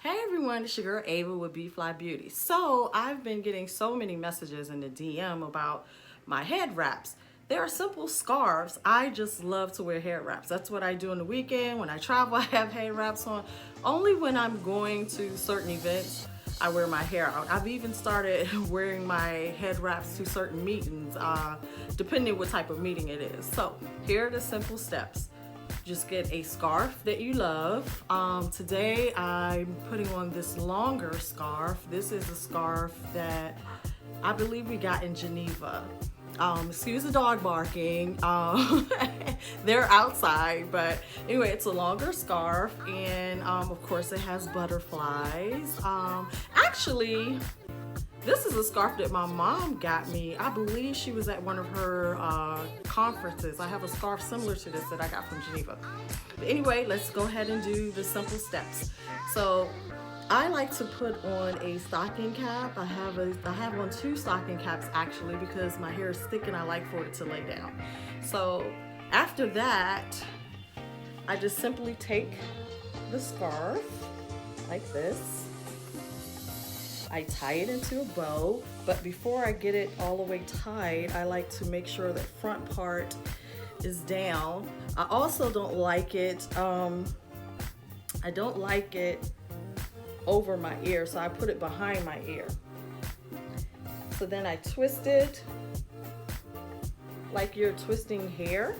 Hey everyone, it's your girl Ava with Be Fly Beauty. So I've been getting so many messages in the DM about my head wraps. They are simple scarves. I just love to wear hair wraps. That's what I do on the weekend. When I travel, I have head wraps on. Only when I'm going to certain events, I wear my hair out. I've even started wearing my head wraps to certain meetings, depending what type of meeting it is. So here are the simple steps. Just get a scarf that you love. Today I'm putting on this longer scarf. This is a scarf that I believe we got in Geneva. Excuse the dog barking. They're outside, but anyway, it's a longer scarf, and of course it has butterflies. Actually, this is a scarf that my mom got me. I believe she was at one of her conferences. I have a scarf similar to this that I got from Geneva. But anyway, let's go ahead and do the simple steps. So I like to put on a stocking cap. I have on two stocking caps actually because my hair is thick and I like for it to lay down. So after that, I just simply take the scarf like this. I tie it into a bow, but before I get it all the way tied, I like to make sure the front part is down. I also don't like it, I don't like it over my ear, so I put it behind my ear. So then I twist it like you're twisting hair.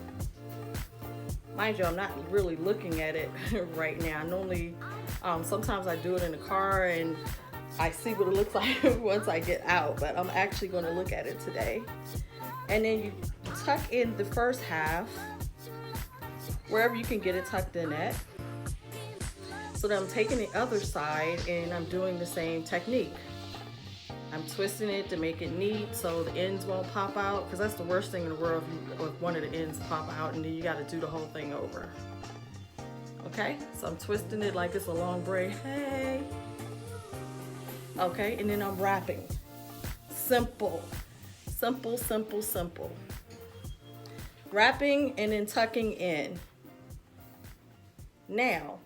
Mind you, I'm not really looking at it right now. Normally, sometimes I do it in the car and I see what it looks like once I get out, but I'm actually going to look at it today. And then you tuck in the first half, wherever you can get it tucked in at. So then I'm taking the other side and I'm doing the same technique. I'm twisting it to make it neat so the ends won't pop out, because that's the worst thing in the world if one of the ends pop out and then you got to do the whole thing over. Okay, so I'm twisting it like it's a long braid. Hey. Okay, and then I'm wrapping. Simple, simple, simple, simple. Wrapping and then tucking in. Now,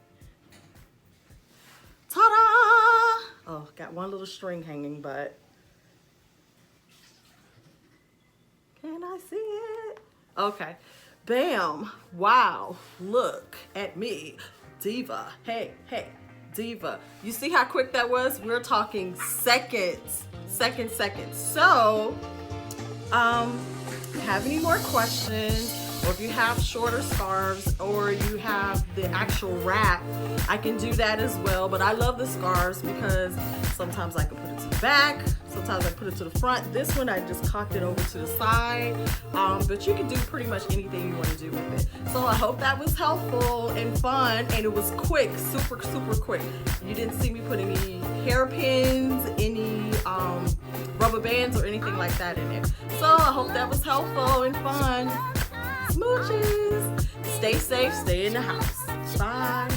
ta-da! Oh, got one little string hanging, but can I see it? Okay, bam, wow, look at me, diva, hey, hey. Diva. You see how quick that was? We're talking seconds. So, have any more questions, or if you have shorter scarves or you have the actual wrap, I can do that as well. But I love the scarves because sometimes I can put it to the back, sometimes I put it to the front. This one I just cocked it over to the side, but you can do pretty much anything you want to do with it. So I hope that was helpful and fun, and it was quick, super quick. You didn't see me put any hairpins, any rubber bands or anything like that in it. So I hope that was helpful and fun. Smooches. Stay safe, stay in the house. Bye.